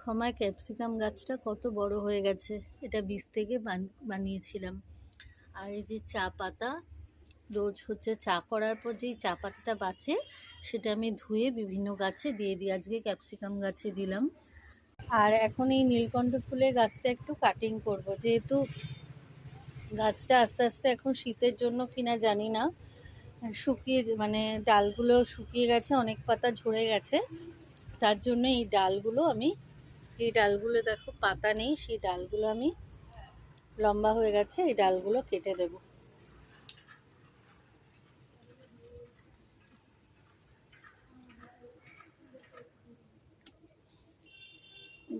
দেখো আমার ক্যাপসিকাম গাছটা কত বড় হয়ে গেছে। এটা বীজ থেকে বানিয়েছিলাম। আর এই যে চা পাতা, রোজ হচ্ছে চা করার পর যেই চা পাতাটা বাঁচে সেটা আমি ধুয়ে বিভিন্ন গাছে দিয়ে দিই। আজকে ক্যাপসিকাম গাছে দিলাম। আর এখন এই নীলকণ্ঠ ফুলের গাছটা একটু কাটিং করব, যেহেতু গাছটা আস্তে আস্তে এখন শীতের জন্য কিনা জানি না শুকিয়ে, মানে ডালগুলো শুকিয়ে গেছে, অনেক পাতা ঝরে গেছে। তার জন্য এই ডালগুলো দেখো পাতা নেই, সেই ডালগুলো আমি লম্বা হয়ে গেছে, এই ডালগুলো কেটে দেব।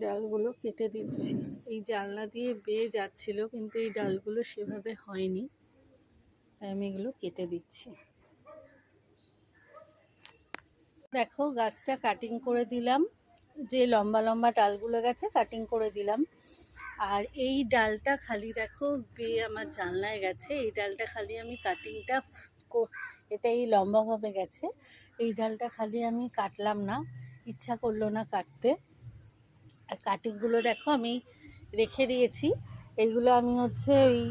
ডালগুলো কেটে দিচ্ছি। এই জানলা দিয়ে বেয়ে যাচ্ছিল, কিন্তু এই ডালগুলো সেভাবে হয়নি, তাই আমি এগুলো কেটে দিচ্ছি। দেখো গাছটা কাটিং করে দিলাম, যে লম্বা লম্বা ডালগুলো গেছে কাটিং করে দিলাম। আর এই ডালটা খালি দেখো বেয়ে আমার জানলায় গেছে, এই ডালটা খালি আমি কাটিংটা, এটাই লম্বাভাবে গেছে, এই ডালটা খালি আমি কাটলাম না, ইচ্ছা করলো না কাটতে। আর কাটিংগুলো দেখো আমি রেখে দিয়েছি। এইগুলো আমি হচ্ছে ওই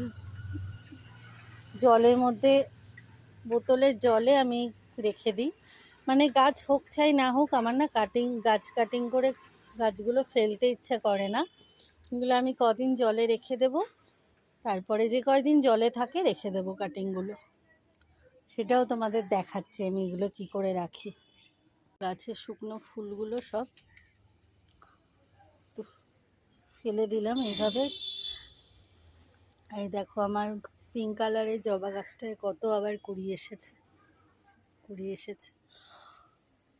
জলের মধ্যে, বোতলের জলে আমি রেখে দিই। মানে গাছ হোক চাই না হোক, আমার না গাছ কাটিং করে গাছগুলো ফেলতে ইচ্ছা করে না। এগুলো আমি কদিন জলে রেখে দেব, তারপরে যে কয়দিন জলে থাকে রেখে দেব কাটিংগুলো, সেটাও তোমাদের দেখাচ্ছি আমি এগুলো কি করে রাখি। গাছের শুকনো ফুলগুলো সব ফেলে দিলাম এইভাবে। এই দেখো আমার পিঙ্ক কালারের জবা গাছটায় কত আবার কুড়ি এসেছে।